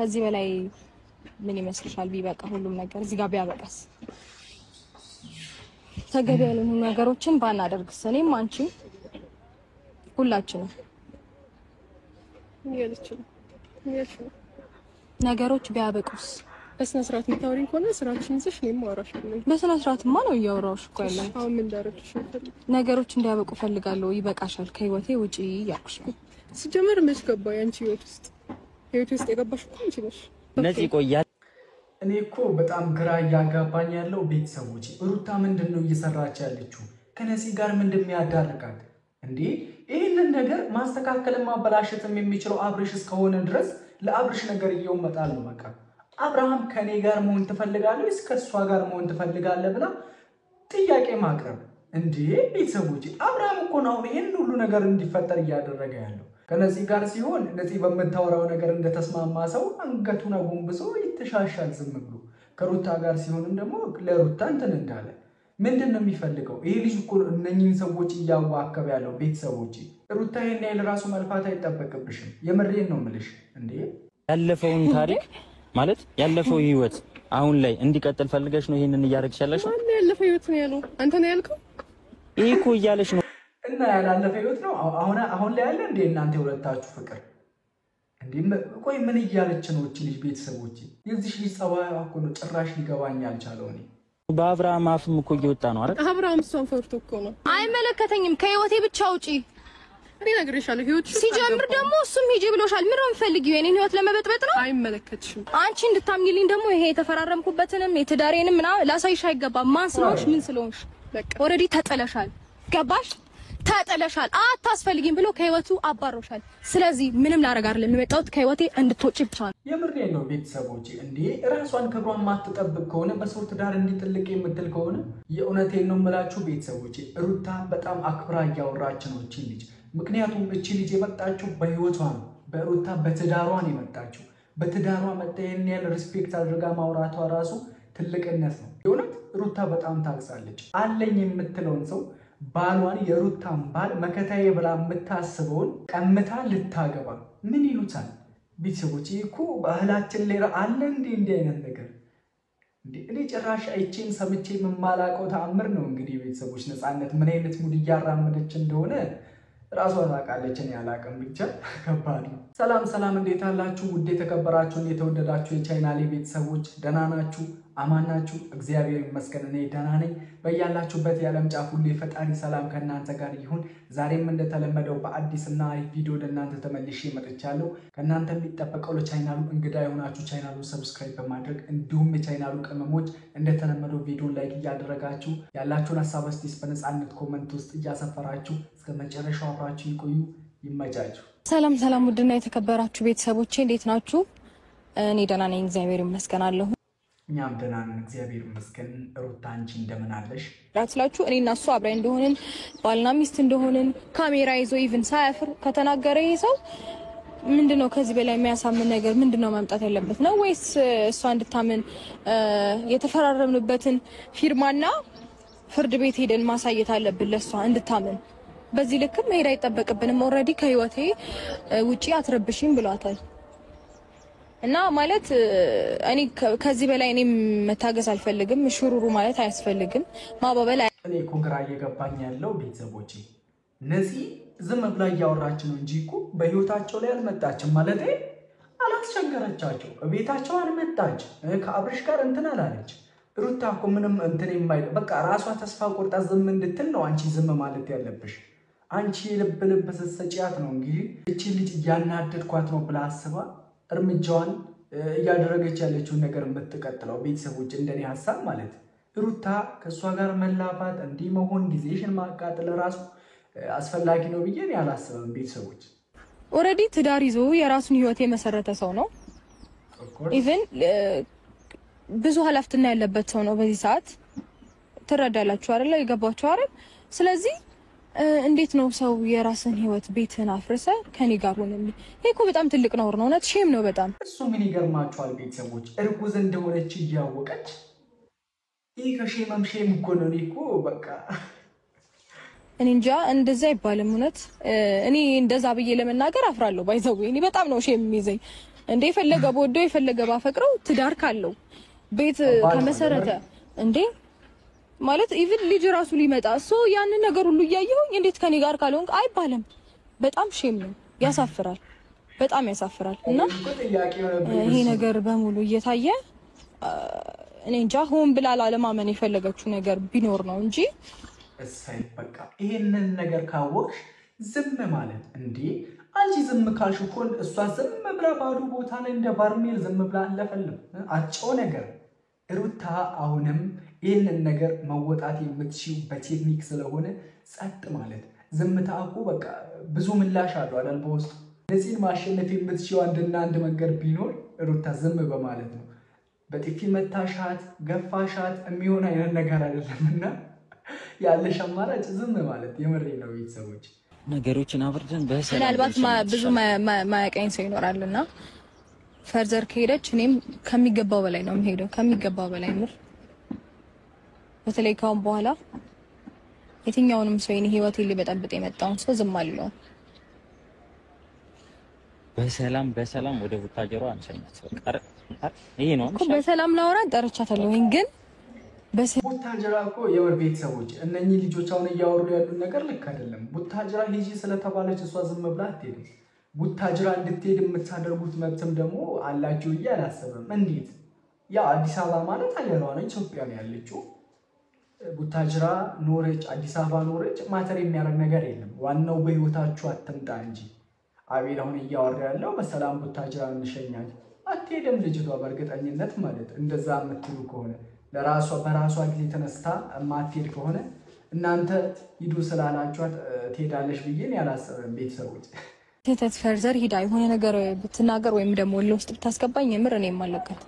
ከዚህ በላይ ምን ይመስልሻል ቢበቃ ሁሉም ነገር እዚህ ጋር ቢያበቃስ ተገቢ ያልሆኑ ነገሮችን ባናደርግስ እኔም አንቺ ሁላችንም ነገሮች ቢያበቁስ በስነ ስርዓት የምታወሪኝ ከሆነ ስራችን ይዘሽ ነው የማወራሽልኝ። በስነ ስርዓትማ ነው እያወራሁሽ እኮ ያለው። አሁን ምን ዳረክሽ? ነገሮች እንዲያበቁ ፈልጋለሁ። ይበቃሻል፣ ከህይወቴ ውጪ ያልኩሽ ነው። ሲጀመር መች ገባኝ አንቺ ህይወት ውስጥ የገባሽ እኮ አንቺ ነሽ። ነፂ ቆያል። እኔ እኮ በጣም ግራ እያጋባኝ ያለው ቤተሰቦቼ ሩታ ምንድነው እየሰራች ያለችው? ከነፂ ጋር ምንድነው የሚያዳርቃት እንዴ? ይሄንን ነገር ማስተካከልና ማበላሸትም የሚችለው አብርሽ እስከሆነ ድረስ ለአብርሽ ነገር እየወመጣል ነው በቃ። አብርሃም ከኔ ጋር መሆን ትፈልጋለህ ወይስ ከሷ ጋር መሆን ትፈልጋለህ ብላ ጥያቄ ማቅረብ እንዴ? ቤተሰቦቼ አብርሃም እኮ ነው ይሄን ሁሉ ነገር እንዲፈጠር እያደረገ ያለው። ከነፂ ጋር ሲሆን ነፂ በመታወራው ነገር እንደተስማማ ሰው አንገቱን አጎንብሶ ይተሻሻል ዝም ብሎ። ከሩታ ጋር ሲሆንም ደግሞ ለሩታ እንትን እንዳለ ምንድነው የሚፈልገው? ይሄ ልጅ እኮ እነኚህን ሰዎች እያዋከበ ያለው። ቤተሰቦቼ ሩታ ይሄን ያህል ራሱ መልፋት አይጠበቅብሽም። የምሬን ነው የምልሽ እንዴ። ያለፈውን ታሪክ ማለት ያለፈው ህይወት አሁን ላይ እንዲቀጥል ፈልገሽ ነው ይሄንን እያደረግሽ ያለሽ? ማን ያለፈው ህይወት ነው ያለው? አንተ ነው ያልከው? ይሄ እኮ እያለሽ ነው እና ያላለፈ ህይወት ነው አሁን ላይ ያለ እንዴ? እናንተ ሁለታችሁ ፍቅር እንዴ? ቆይ ምን እያለች ነው እቺ ልጅ? ቤተሰቦቼ የዚህ ልጅ ጸባይ እኮ ነው ጭራሽ ሊገባኝ አልቻለው። እኔ በአብርሃም አፍም እኮ እየወጣ ነው አይደል? አብርሃም እሷን ፈርቶ እኮ ነው። አይመለከተኝም፣ ከህይወቴ ብቻ ውጪ እኔ ነግሬሻለሁ። ህይወት ሲጀምር ደግሞ እሱም ሂጂ ብሎሻል። ምን ነው የምፈልጊው? የኔን ህይወት ለመበጥበጥ ነው? አይመለከትሽም። አንቺ እንድታምኚልኝ ደግሞ ይሄ የተፈራረምኩበትንም የትዳሬንም ላሳይሽ አይገባም። ማን ስለሆንሽ ምን ስለሆንሽ በቃ ኦሬዲ ተጠለሻል። ገባሽ? ተጠለሻል። አታስፈልጊም ብሎ ከህይወቱ አባሮሻል። ስለዚህ ምንም ላረግ አይደለም የመጣሁት ከህይወቴ እንድትወጪ ብቻ ነው። የምሬን ነው ቤተሰቦቼ። እንዴ ራሷን ክብሯን ማትጠብቅ ከሆነ በሰው ትዳር እንዲጥልቅ የምትል ከሆነ የእውነቴን ነው የምላችሁ ቤተሰቦቼ። ሩታ በጣም አክብራ እያወራች ነው እቺ ልጅ። ምክንያቱም እቺ ልጅ የመጣችው በህይወቷ ነው፣ በሩታ በትዳሯን የመጣችው። በትዳሯ መጣየን ያለ ሪስፔክት አድርጋ ማውራቷ ራሱ ትልቅነት ነው። የእውነት ሩታ በጣም ታግሳለች። አለኝ የምትለውን ሰው ባሏን የሩታን ባል መከታዬ ብላ የምታስበውን ቀምታ ልታገባ ምን ይሉታል ቤተሰቦች? እኮ ባህላችን ላይ አለ እንዲህ አይነት ነገር እንዴ? እኔ ጭራሽ አይቼም ሰምቼ የማላውቀው ተአምር ነው። እንግዲህ ቤተሰቦች ነፃነት ምን አይነት ሙድ እያራመደች እንደሆነ ራሷ ታውቃለች። እኔ አላውቅም፣ ብቻ ከባድ ነው። ሰላም እንዴት አላችሁ? ውድ የተከበራችሁ የተወደዳችሁ የቻናሌ ቤተሰቦች ደህና ናችሁ? አማን ናችሁ? እግዚአብሔር ይመስገን እኔ ደህና ነኝ። በያላችሁበት የዓለም ጫፍ ሁሉ የፈጣሪ ሰላም ከእናንተ ጋር ይሁን። ዛሬም እንደተለመደው በአዲስና አሪፍ ቪዲዮ ለእናንተ ተመልሼ መጥቻለሁ። ከእናንተ የሚጠበቀው ለቻናሉ እንግዳ የሆናችሁ ቻናሉን ሰብስክራይብ በማድረግ እንዲሁም የቻናሉ ቅመሞች እንደተለመደው ቪዲዮ ላይክ እያደረጋችሁ ያላችሁን ሀሳብ አስተያየት በነፃነት ኮሜንት ውስጥ እያሰፈራችሁ እስከ መጨረሻው አብራችሁ ይቆዩ። ይመቻችሁ። ሰላም ውድና የተከበራችሁ ቤተሰቦቼ እንዴት ናችሁ? እኔ ደህና ነኝ፣ እግዚአብሔር ይመስገን አለሁ። እኛም ደህና ነን፣ እግዚአብሔር ይመስገን። ሩታ አንቺ እንደምን አለሽ? ራስላችሁ እኔ እና እሱ አብረን እንደሆንን ባልና ሚስት እንደሆንን ካሜራ ይዞ ኢቭን ሳያፍር ከተናገረ ይሄ ሰው ምንድነው? ከዚህ በላይ የሚያሳምን ነገር ምንድነው ማምጣት ያለበት ነው? ወይስ እሷ እንድታምን የተፈራረምንበትን ፊርማና ፍርድ ቤት ሄደን ማሳየት አለብን ለሷ እንድታምን? በዚህ ልክ መሄድ አይጠበቅብንም። ኦሬዲ ከህይወቴ ውጪ አትረብሽኝ ብሏታል። እና ማለት እኔ ከዚህ በላይ እኔ መታገስ አልፈልግም። ሽሩሩ ማለት አያስፈልግም። ማባበል እኔ እኮ ግራ እየገባኝ ያለው ቤተሰቦቼ እነዚህ ዝም ብላ እያወራች ነው እንጂ እኮ በህይወታቸው ላይ አልመጣችም። ማለት አላስቸገረቻቸው፣ ቤታቸው አልመጣች፣ ከአብርሽ ጋር እንትን አላለች። ሩታ እኮ ምንም እንትን የማይል በቃ ራሷ ተስፋ ቆርጣ ዝም እንድትል ነው አንቺ ዝም ማለት ያለብሽ። አንቺ ልብ ስትሰጪያት ነው እንግዲህ እቺ ልጅ እያናደድኳት ነው ብላ አስባ እርምጃዋን እያደረገች ያለችውን ነገር የምትቀጥለው። ቤተሰቦች እንደኔ ሐሳብ ማለት ሩታ ከሷ ጋር መላፋት እንዲህ መሆን ጊዜሽን ማቃጠል ራሱ አስፈላጊ ነው ብዬ እኔ አላስብም። ቤተሰቦች ኦሬዲ ትዳር ይዞ የራሱን ህይወት የመሰረተ ሰው ነው። ኢቭን ብዙ ኃላፊነት ያለበት ሰው ነው። በዚህ ሰዓት ትረዳላችሁ አይደል? ይገባችሁ አይደል? ስለዚህ እንዴት ነው ሰው የራስን ህይወት ቤትን አፍርሰ ከኔ ጋር ሆነልኝ? ይሄ እኮ በጣም ትልቅ ነውር ነው። እውነት ሼም ነው በጣም። እሱ ምን ይገርማችኋል ቤተሰቦች፣ እርጉዝ እንደሆነች እያወቀች ይሄ ከሼምም ሼም እኮ ነው። እኮ በቃ እኔ እንጃ እንደዛ አይባልም። እውነት እኔ እንደዛ ብዬ ለመናገር አፍራለሁ። ባይዘው እኔ በጣም ነው ሼም የሚይዘኝ እንዴ ፈለገ ቦዶ የፈለገ ባፈቅረው ትዳር ካለው ቤት ከመሰረተ እንዴ ማለት ኢቭን ልጅ ራሱ ሊመጣ ያን ነገር ሁሉ እያየሁኝ እንዴት ከኔ ጋር ካልሆንክ አይባልም። በጣም ሼም ነው፣ ያሳፍራል፣ በጣም ያሳፍራል። እና ይሄ ነገር በሙሉ እየታየ እኔ እንጃ ሆን ብላ ለማመን የፈለገችው ነገር ቢኖር ነው እንጂ እሰይ በቃ ይሄንን ነገር ካወቅሽ ዝም ማለት እንዴ አንቺ ዝም ካልሽ እኮ እሷ ዝም ብላ ባዶ ቦታ ላይ እንደ ባርሜል ዝም ብላ አለፈልም አጭው ነገር ሩታ አሁንም ይሄንን ነገር መወጣት የምትችው በቴክኒክ ስለሆነ ጸጥ ማለት ዝምታ እኮ በቃ ብዙ ምላሽ አለው አይደል በውስጥ ለዚህ ማሸነፍ የምትችው አንድና አንድ መንገድ ቢኖር ሩታ ዝም በማለት ነው በጥፊ መታሻት ገፋሻት የሚሆን አይነት ነገር አይደለምና ያለሽ አማራጭ ዝም ማለት የምሬ ነው ቤተሰቦች ነገሮችን አብርደን በሰላም ምናልባት ብዙ ማያቀኝ ሰው ይኖራልና ፈርዘር ከሄደች እኔም ከሚገባው በላይ ነው የምሄደው ከሚገባው በላይ ነው በተለይ ካሁን በኋላ የትኛውንም ሰው የኔ ህይወቴን ሊበጠብጥ የመጣውን ሰው ዝም አልለው በሰላም ወደ ቡታጀሯ አንሸኛት በቃ ይሄ ነው እኮ በሰላም ላወራን ጠርቻታለሁ ግን ቡታጀራ እኮ የወር ቤተሰቦች እነኚህ ልጆች አሁን እያወሩ ያሉ ነገር ልክ አይደለም ቡታጀራ ሂጂ ስለተባለች እሷ ዝም ብላ አትሄድም ቡታጅራ እንድትሄድ የምታደርጉት መብትም ደግሞ አላችሁ እያላሰበም እንዴት ያ አዲስ አበባ ማለት አገሯ ነው ኢትዮጵያ ነው ያለችው ቡታጅራ ኖረች አዲስ አበባ ኖረች ማተር የሚያደርግ ነገር የለም ዋናው በህይወታችሁ አትምጣ እንጂ አቤል አሁን እያወራ ያለው በሰላም ቡታጅራ እንሸኛት አትሄድም ልጅቷ በእርግጠኝነት ማለት እንደዛ የምትሉ ከሆነ ለራሷ በራሷ ጊዜ ተነስታ ማትሄድ ከሆነ እናንተ ሂዱ ስላላችኋት ትሄዳለሽ ብዬን ያላሰበም ቤተሰቦች ተት ፈርዘር ሂዳ የሆነ ነገር ብትናገር ወይም ደግሞ ለውስጥ ብታስገባኝ የምር እኔ ማለቀት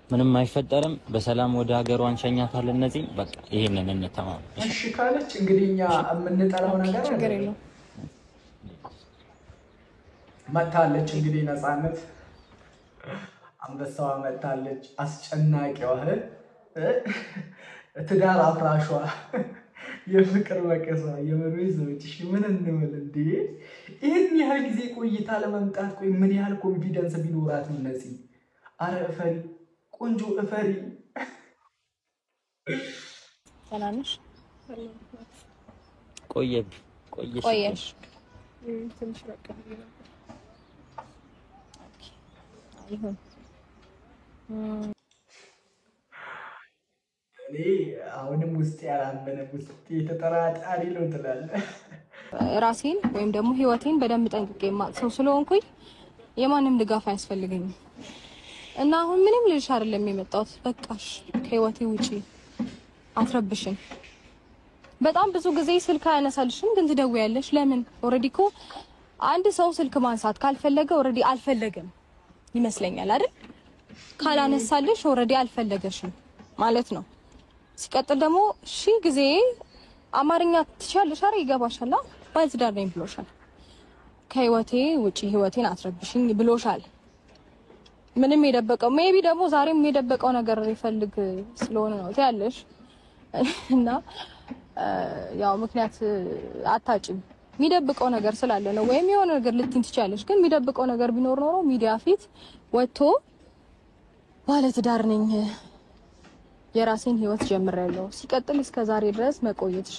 ምንም አይፈጠርም በሰላም ወደ ሀገሯ አንሸኛታለን እነዚህ በቃ ይሄንን እንተማመን እሺ ካለች እንግዲህ እኛ የምንጠላው ነገር የለው መታለች እንግዲህ ነፃነት አንበሳዋ መታለች አስጨናቂዋ ትዳር አፍራሿ የፍቅር መቀሷ የመሩይ ዘውጭ ምን እንበል እንዴ ይሄን ያህል ጊዜ ቆይታ ለመምጣት ቆይ ምን ያህል ኮንፊደንስ ቢኖራት ነው ነፂ አረ እፈሪ ቆንጆ እፈሪ ሰላምሽ ቆየሽ ትንሽ በቃ አይሆን አሁንም ውስጥ ያላመነ ውስጥ የተጠራጣሪ ነው ትላለህ ራሴን ወይም ደግሞ ህይወቴን በደንብ ጠንቅቄ ሰው ስለሆንኩኝ የማንም ድጋፍ አያስፈልገኝም እና አሁን ምንም ልልሽ አይደለም የመጣሁት በቃሽ ከህይወቴ ውጪ አትረብሽኝ በጣም ብዙ ጊዜ ስልክ አያነሳልሽም ግን ትደውያለሽ ለምን ኦሬዲ እኮ አንድ ሰው ስልክ ማንሳት ካልፈለገ ኦሬዲ አልፈለገም ይመስለኛል አይደል ካላነሳልሽ ኦሬዲ አልፈለገሽም ማለት ነው ሲቀጥል ደግሞ ጊዜ አማርኛ ትችያለሽ አይደል ይገባሻል ባልትዳር ነኝ ብሎሻል ከህይወቴ ውጪ ህይወቴን አትረብሽኝ ብሎሻል ምንም የደበቀው ሜቢ ደግሞ ዛሬም የደበቀው ነገር ይፈልግ ስለሆነ ነው ታያለሽ እና ያው ምክንያት አታጭም የሚደብቀው ነገር ስላለ ነው ወይም የሆነ ነገር ልትንት ትችያለሽ ግን የሚደብቀው ነገር ቢኖር ኖሮ ሚዲያ ፊት ወጥቶ ባለትዳር ነኝ የራሴን ህይወት ጀምሬያለሁ ሲቀጥል እስከ ዛሬ ድረስ መቆየትሽ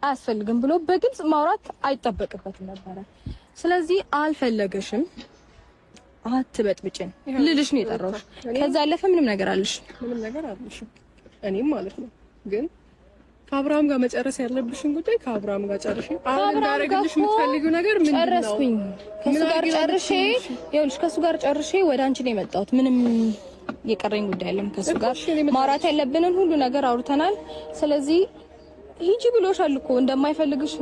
አያስፈልግም ብሎ በግልጽ ማውራት አይጠበቅበትም ነበር ስለዚህ አልፈለገሽም አትበጥብጭን ልልሽ ነው የጠራሁሽ ከዛ አለፈ ምንም ነገር አለሽ እኔም ማለት ነው ግን ከአብርሃም ጋር መጨረስ ያለብሽን ጉዳይ ከአብርሃም ጋር ጨርሺ አሁን እንዳረግልሽ የምትፈልጊው ነገር ምንድነው ጨረስኩኝ ከሱ ጋር ጨርሼ ይኸውልሽ ከሱ ጋር ጨርሼ ወደ አንቺ ነው የመጣሁት ምንም የቀረኝ ጉዳይ አይደለም ከሱ ጋር ማውራት ያለብንን ሁሉ ነገር አውርተናል ስለዚህ ሂጂ ብሎሻል እኮ እንደማይፈልግሽ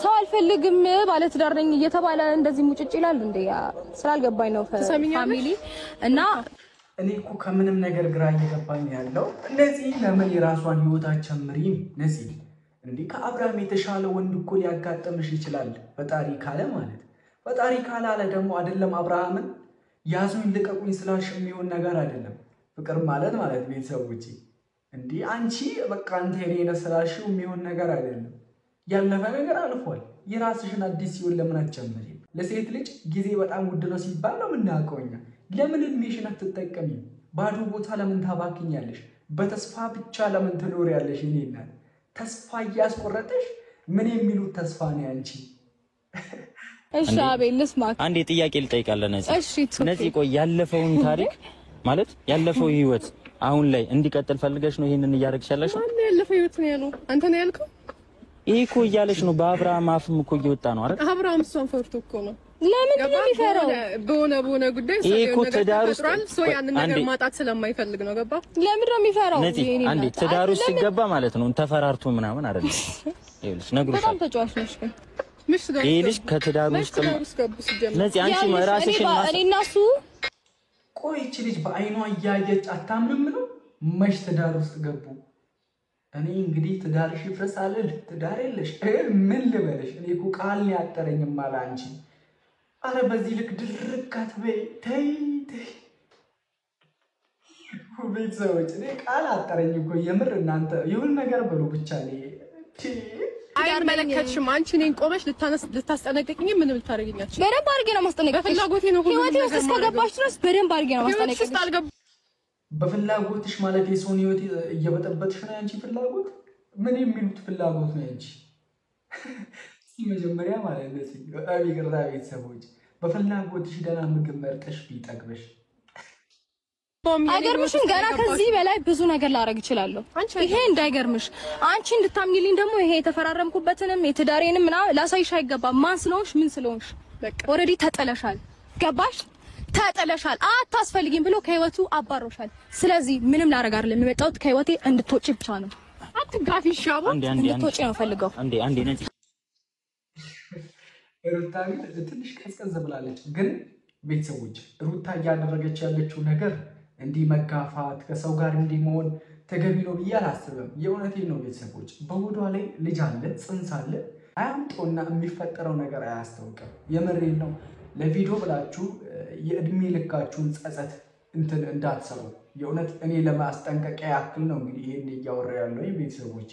ሰው አልፈልግም ባለትዳር ነኝ እየተባለ እንደዚህ ሙጭጭ ይላል እንዴ ስላልገባኝ ነው ፋሚሊ እና እኔ እኮ ከምንም ነገር ግራ እየገባኝ ያለው እንደዚህ ለምን የራሷን ህይወት አጨምሪም ነፂ እንዴ ከአብርሃም የተሻለ ወንድ እኮ ሊያጋጥምሽ ይችላል ፈጣሪ ካለ ማለት ፈጣሪ ካላለ ደግሞ አይደለም አብርሃምን ያዙኝ ልቀቁኝ ስላልሽ የሚሆን ነገር አይደለም ፍቅር ማለት ቤተሰቦቼ እንዴ አንቺ በቃ አንተ የኔ ስላልሽው የሚሆን ነገር አይደለም ያለፈ ነገር አልፏል የራስሽን አዲስ ሲሆን ለምን አትጨምሪም ለሴት ልጅ ጊዜ በጣም ውድ ነው ሲባል ነው የምናውቀው እኛ። ለምን እድሜሽን አትጠቀሚም? ባዶ ቦታ ለምን ታባክኛለሽ? በተስፋ ብቻ ለምን ትኖሪያለሽ? እኔ እናት ተስፋ እያስቆረጠሽ ምን የሚሉት ተስፋ ነው አንቺ? እሺ አቤል ልስማክ። አንዴ ጥያቄ ልጠይቃለህ ነፂ። እሺ ነፂ ቆይ ያለፈውን ታሪክ ማለት ያለፈው ህይወት አሁን ላይ እንዲቀጥል ፈልገሽ ነው ይሄንን እያደረግሽ ያለሽው? ማን ያለፈው ህይወት ነው ያለው? አንተ ነው ያልከው? ይሄ እኮ እያለሽ ነው። በአብርሃም አፍም እኮ እየወጣ ነው አይደል? አብርሃም እሷን ፈርቶ እኮ ነው። ለምን ነው የሚፈራው? በሆነ ጉዳይ ይሄ እኮ ትዳር ውስጥ ሰው ያንን ነገር ማጣት ስለማይፈልግ ነው። ገባ? ለምን ነው የሚፈራው? ነፂ አንዴ ትዳር ውስጥ ሲገባ ማለት ነው ተፈራርቶ ምናምን አይደለም። ይኸውልሽ ነግሮሻል። በጣም ተጫዋች ነሽ ግን ይሄ ልጅ ከትዳር ውስጥ ነፂ አንቺ ራስሽን እኔና እሱ ቆይ እቺ ልጅ በአይኗ እያየች አታምንም ነው? መች ትዳር ውስጥ ገቡ? እኔ እንግዲህ ትዳርሽ ይፍረስ አልል፣ ትዳር የለሽ ምን ልበልሽ? እኔ እኮ ቃል ነው ያጠረኝም አለ አንቺ። አረ በዚህ ልክ ድርቅ አትበይ፣ ተይ ተይ። ቤተሰቦች እኔ ቃል አጠረኝ እኮ የምር። እናንተ ይሁን ነገር ብሎ ብቻ ነው አይመለከትሽም። አንቺ እኔን ቆመሽ ልታስጠነቅቂኝ ምንም ልታደርጊኛለሽ? በደንብ አድርጌ ነው ማስጠነቅቅሽ። በፍላጎቴ ነው ህይወቴ ውስጥ እስከገባሽ ድረስ በደንብ አድርጌ ነው ማስጠነቅቅሽ። በፍላጎትሽ ማለት የሰውን ህይወት እየበጠበጥሽ ነው ያንቺ ፍላጎት? ምን የሚሉት ፍላጎት ነው ያንቺ? መጀመሪያ ማለት ነው በጣም ይቅርታ ቤተሰቦች፣ በፍላጎትሽ ደህና ምግብ መርጠሽ ቢጠግበሽ አይገርምሽም? ገና ከዚህ በላይ ብዙ ነገር ላደርግ እችላለሁ። ይሄ እንዳይገርምሽ፣ አንቺ እንድታምኚልኝ ደግሞ ይሄ የተፈራረምኩበትንም የትዳሬንም ምናምን ላሳይሽ አይገባም። ማን ስለሆንሽ ምን ስለሆንሽ በቃ ኦልሬዲ ተጠለሻል። ገባሽ? ተጠለሻል። አታስፈልጊም ብሎ ከህይወቱ አባሮሻል። ስለዚህ ምንም ላደርግ አይደለም የመጣሁት፣ ከህይወቴ እንድትወጪ ብቻ ነው። አትጋፊ ሻቦ፣ እንድትወጪ ነው ፈልገው። አንዴ ነፂ ሩታ ትንሽ ቀዝቀዝ ብላለች። ግን ቤተሰቦች ሩታ እያደረገች ያለችው ነገር እንዲህ መጋፋት ከሰው ጋር እንዲህ መሆን ተገቢ ነው ብዬ አላስብም። የእውነቴን ነው ቤተሰቦች። በሆዷ ላይ ልጅ አለ፣ ጽንስ አለ። አያምጦና የሚፈጠረው ነገር አያስታውቅም። የምሬን ነው። ለቪዲዮ ብላችሁ የእድሜ ልካችሁን ጸጸት እንትን እንዳትሰሩ። የእውነት እኔ ለማስጠንቀቂያ ያክል ነው እንግዲህ ይሄን እያወራ ያለው ቤተሰቦች።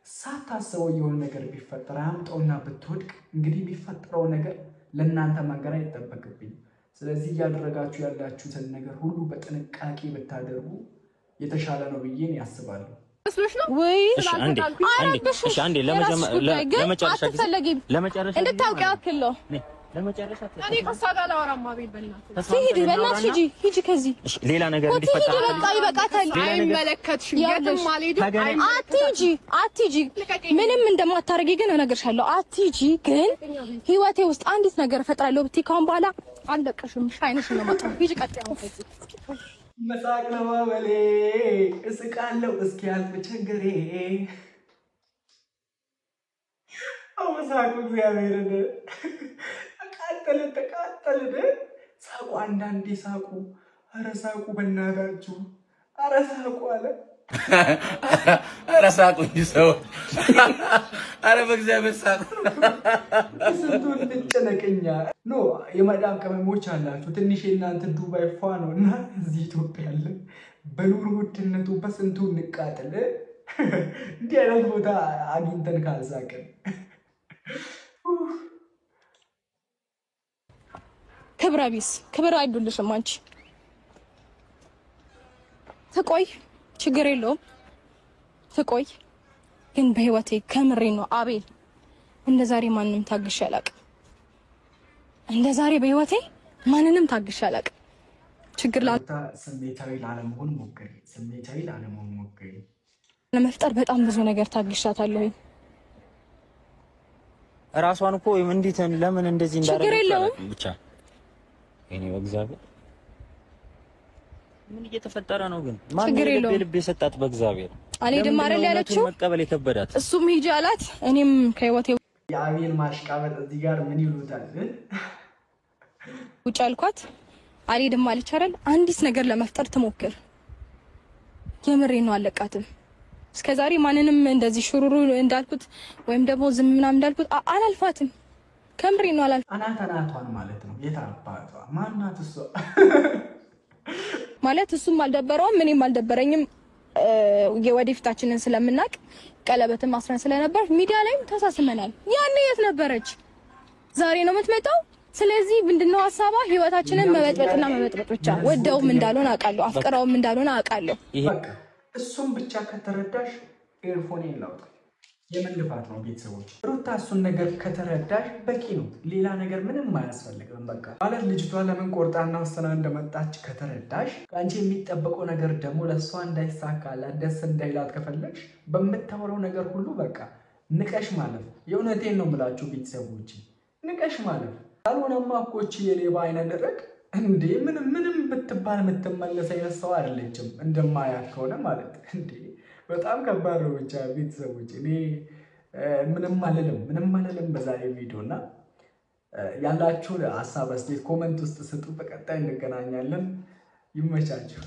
ሳታስበው የሆነ ነገር ቢፈጠር አያምጦና ብትወድቅ እንግዲህ ቢፈጠረው ነገር ለእናንተ መንገር አይጠበቅብኝ። ስለዚህ እያደረጋችሁ ያላችሁትን ነገር ሁሉ በጥንቃቄ ብታደርጉ የተሻለ ነው ብዬ ያስባለሁ። አንዴ ለመጨረሻ እንድታውቂ ያክል ነው። እኔ ከሳዳ ላወራማ ቤት በእናትህ ሂጂ ከዚህ ሌላ ነገር እንዲፈጠር በቃ ይበቃታል። አይመለከትሽም። የትም አልሄድም። አትሂጂ። ምንም እንደማታረጊ ግን እነግርሻለሁ። አትሂጂ። ግን ህይወቴ ውስጥ አንዲት ነገር እፈጥራለሁ ብትይ ካሁን በኋላ አልለቅሽም። ሻይንሽን ነው ማጣው። ሂጂ ቀጥያው ከዚህ መሳቅ ነው ማበሌ። እስቃለሁ እስኪያልፍ ችግሬ። አወሳቁ እግዚአብሔርን ተቃጠልን። ሳቁ፣ አንዳንዴ ሳቁ። ኧረ ሳቁ በእናታችሁ፣ ኧረ ሳቁ አለ። ኧረ ሳቁ እንጂ ሰው፣ ኧረ በእግዚአብሔር ሳቁ። ስንቱን እንጨነቅኛ ኖ የመዳም ቅመሞች አላችሁ። ትንሽ የእናንተ ዱባይ ፏ ነው እና እዚህ ኢትዮጵያ ያለ በኑሮ ውድነቱ በስንቱ እንቃጥል። እንዲህ አይነት ቦታ አግኝተን ካልሳቅን ክብረ ቢስ ክብር አይዱልሽም። አንቺ ትቆይ፣ ችግር የለውም ትቆይ። ግን በህይወቴ ከምሬ ነው አቤል፣ እንደዛሬ ማንንም ታግሼ አላውቅም። እንደዛሬ በህይወቴ ማንንም ታግሼ አላውቅም። ችግር ስሜታዊ ላለመሆን ሞክሪ። ለመፍጠር በጣም ብዙ ነገር ታግሻታለሁ። ራሷን እኮ እንዴት ለምን እንደዚህ እንዳደረገች ብቻ እኔ በእግዚአብሔር ምን እየተፈጠረ ነው? ግን ማን ልብ የሰጣት በእግዚአብሔር አልሄድም አይደል ያለችው? መቀበል የከበዳት እሱም ሂጂ አላት። እኔም ከህይወቴ የአቤል ማሽቃበጥ እዚህ ጋር ምን ይሉታል? ውጭ አልኳት፣ አልሄድም አለች አይደል? አንዲት ነገር ለመፍጠር ትሞክር። የምሬን ነው፣ አለቃትም። እስከዛሬ ማንንም እንደዚህ ሽሩሩ እንዳልኩት ወይም ደግሞ ዝም ምናምን እንዳልኩት አላልፋትም። ከምሬ ነው አላልፋትም። አናቷን ማለት ነው። የታባቷ ማናት እሷ ማለት እሱም አልደበረውም እኔም አልደበረኝም። የወደፊታችንን ስለምናቅ ቀለበትን ማስረን ስለነበር ሚዲያ ላይም ተሳስመናል። ያኔ የት ነበረች? ዛሬ ነው የምትመጣው። ስለዚህ ምንድነው ሐሳባ ህይወታችንን መበጥበጥና መበጥበጥ ብቻ ወደውም እንዳልሆነ አውቃለሁ አፍቅራውም እንዳልሆነ አውቃለሁ በቃ እሱም ብቻ ከተረዳሽ ኤርፎኔን ላውጣ የምን ልፋት ነው ቤተሰቦች ሩታ እሱን ነገር ከተረዳሽ በቂ ነው ሌላ ነገር ምንም አያስፈልግም በቃ ማለት ልጅቷ ለምን ቆርጣና ወሰና እንደመጣች ከተረዳሽ አንቺ የሚጠበቀው ነገር ደግሞ ለሷ እንዳይሳካላት ደስ እንዳይላት ከፈለግሽ በመታወራው ነገር ሁሉ በቃ ንቀሽ ማለት የእውነቴን ነው የምላችሁ ቤተሰቦች ንቀሽ ማለት አልሆነማ እኮች የሌባ አይነ ደረቅ እንዴ ምንም ብትባል የምትመለስ አይነት ሰው አይደለችም እንደማያት ከሆነ ማለት እንዴ በጣም ከባድ ነው ብቻ ቤተሰቦች እኔ ምንም አልልም በዛሬ ቪዲዮና ያላችሁ ሐሳብ አስተያየት ኮሜንት ውስጥ ስጡ በቀጣይ እንገናኛለን ይመቻችሁ